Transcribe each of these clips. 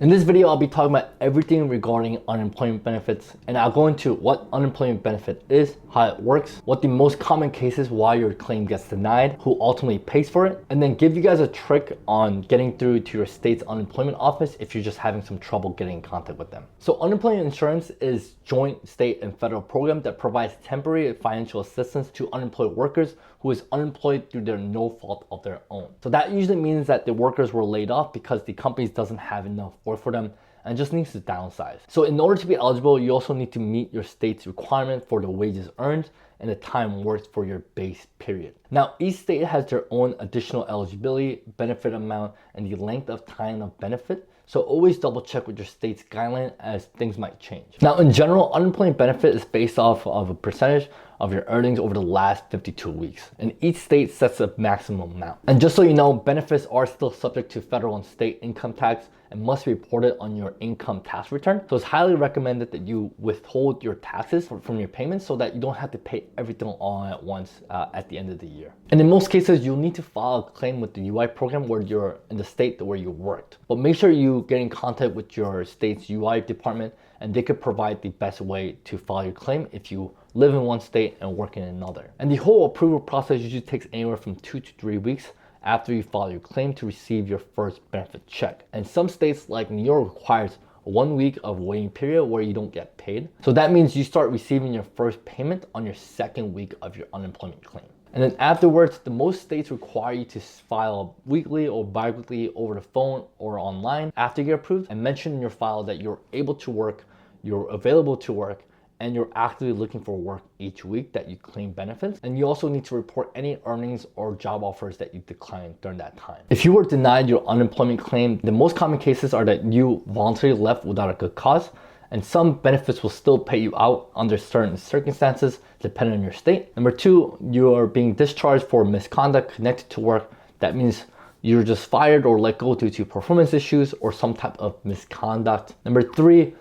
In this video, I'll be talking about everything regarding unemployment benefits, and I'll go into what unemployment benefit is, how it works, what the most common cases why your claim gets denied, who ultimately pays for it, and then give you guys a trick on getting through to your state's unemployment office if you're just having some trouble getting in contact with them. So unemployment insurance is joint state and federal program that provides temporary financial assistance to unemployed workers who is unemployed through their no fault of their own. So that usually means that the workers were laid off because the companies doesn't have enough work for them and just needs to downsize. So in order to be eligible, you also need to meet your state's requirement for the wages earned and the time worked for your base period. Now, each state has their own additional eligibility, benefit amount, and the length of time of benefit. So always double check with your state's guideline as things might change. Now, in general, unemployment benefit is based off of a percentage of your earnings over the last 52 weeks. And each state sets a maximum amount. And just so you know, benefits are still subject to federal and state income tax and must be reported on your income tax return. So it's highly recommended that you withhold your taxes from your payments so that you don't have to pay everything all at once at the end of the year. And in most cases, you'll need to file a claim with the UI program where you're in the state where you worked. But make sure you get in contact with your state's UI department and they could provide the best way to file your claim if you live in one state and work in another. And the whole approval process usually takes anywhere from 2 to 3 weeks after you file your claim to receive your first benefit check. And some states like New York requires 1 week of waiting period where you don't get paid. So that means you start receiving your first payment on your second week of your unemployment claim. And then afterwards, most states require you to file weekly or biweekly over the phone or online after you get approved and mention in your file that you're able to work, you're available to work, and you're actively looking for work each week that you claim benefits. And you also need to report any earnings or job offers that you declined during that time. If you were denied your unemployment claim, the most common cases are that you voluntarily left without a good cause, and some benefits will still pay you out under certain circumstances depending on your state. Number 2, you are being discharged for misconduct connected to work. That means you're just fired or let go due to performance issues or some type of misconduct. Number 3,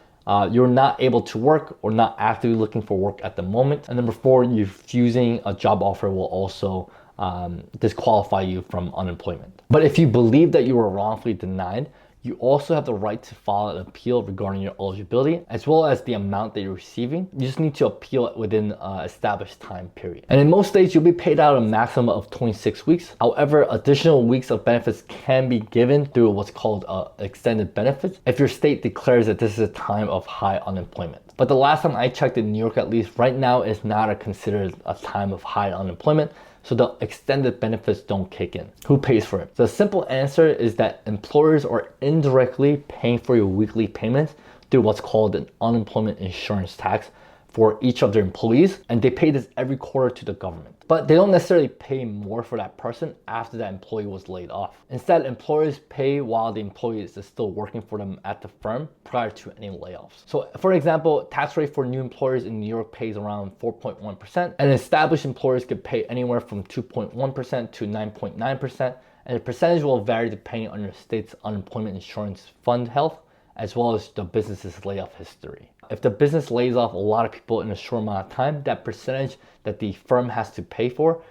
you're not able to work or not actively looking for work at the moment. And number 4, refusing a job offer will also disqualify you from unemployment. But if you believe that you were wrongfully denied, you also have the right to file an appeal regarding your eligibility as well as the amount that you're receiving. You just need to appeal it within an established time period. And in most states, you'll be paid out a maximum of 26 weeks. However, additional weeks of benefits can be given through what's called extended benefits if your state declares that this is a time of high unemployment. But the last time I checked in New York, at least right now, is not considered a time of high unemployment. So the extended benefits don't kick in. Who pays for it? The simple answer is that employers are indirectly paying for your weekly payments through what's called an unemployment insurance tax for each of their employees, and they pay this every quarter to the government. But they don't necessarily pay more for that person after that employee was laid off. Instead, employers pay while the employee is still working for them at the firm prior to any layoffs. So for example, tax rate for new employers in New York pays around 4.1%, and established employers could pay anywhere from 2.1% to 9.9%, and the percentage will vary depending on your state's unemployment insurance fund health, as well as the business's layoff history. If the business lays off a lot of people in a short amount of time, that percentage that the firm has to pay for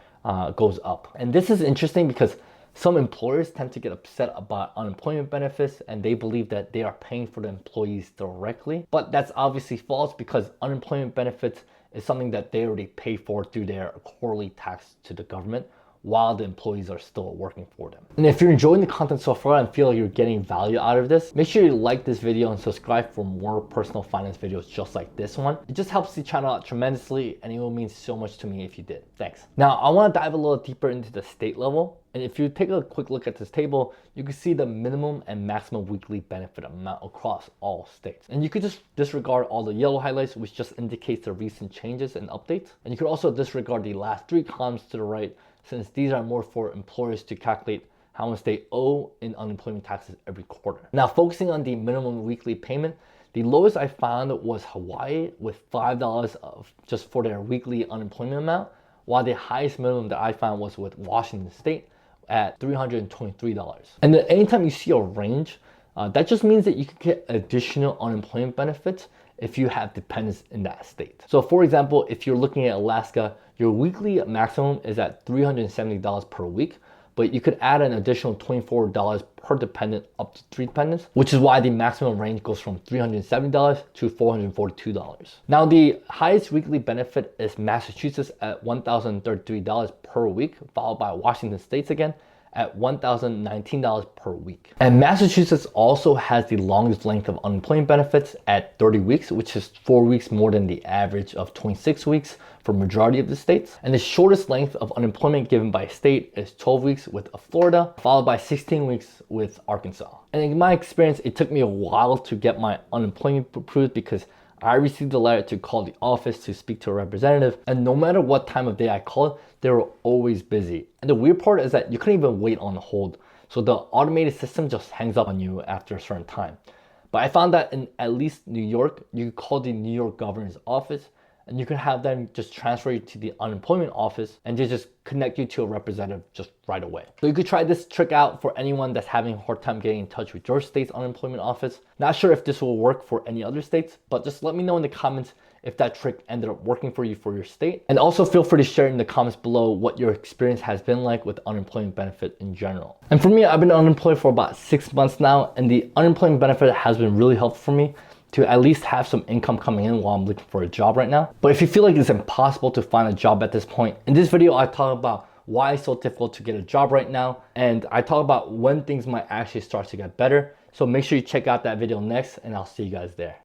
goes up. And this is interesting because some employers tend to get upset about unemployment benefits and they believe that they are paying for the employees directly. But that's obviously false because unemployment benefits is something that they already pay for through their quarterly tax to the government while the employees are still working for them. And if you're enjoying the content so far and feel like you're getting value out of this, make sure you like this video and subscribe for more personal finance videos just like this one. It just helps the channel out tremendously and it will mean so much to me if you did. Thanks. Now, I want to dive a little deeper into the state level. And if you take a quick look at this table, you can see the minimum and maximum weekly benefit amount across all states. And you could just disregard all the yellow highlights, which just indicates the recent changes and updates. And you could also disregard the last 3 columns to the right, since these are more for employers to calculate how much they owe in unemployment taxes every quarter. Now, focusing on the minimum weekly payment, the lowest I found was Hawaii with $5 just for their weekly unemployment amount, while the highest minimum that I found was with Washington State at $323. And then anytime you see a range, that just means that you can get additional unemployment benefits if you have dependents in that state. So for example, if you're looking at Alaska, your weekly maximum is at $370 per week, but you could add an additional $24 per dependent up to 3 dependents, which is why the maximum range goes from $370 to $442. Now, the highest weekly benefit is Massachusetts at $1,033 per week, followed by Washington State's again at $1,019 per week. And Massachusetts also has the longest length of unemployment benefits at 30 weeks, which is 4 weeks more than the average of 26 weeks for majority of the states. And the shortest length of unemployment given by state is 12 weeks with Florida, followed by 16 weeks with Arkansas. And in my experience, it took me a while to get my unemployment approved because I received a letter to call the office to speak to a representative, and no matter what time of day I called, they were always busy. And the weird part is that you couldn't even wait on hold. So the automated system just hangs up on you after a certain time. But I found that in at least New York, you could call the New York governor's office and you can have them just transfer you to the unemployment office and they just connect you to a representative just right away. So you could try this trick out for anyone that's having a hard time getting in touch with your state's unemployment office. Not sure if this will work for any other states, but just let me know in the comments if that trick ended up working for you for your state. And also feel free to share in the comments below what your experience has been like with unemployment benefit in general. And for me, I've been unemployed for about 6 months now, and the unemployment benefit has been really helpful for me to at least have some income coming in while I'm looking for a job right now. But if you feel like it's impossible to find a job at this point, in this video, I talk about why it's so difficult to get a job right now. And I talk about when things might actually start to get better. So make sure you check out that video next, and I'll see you guys there.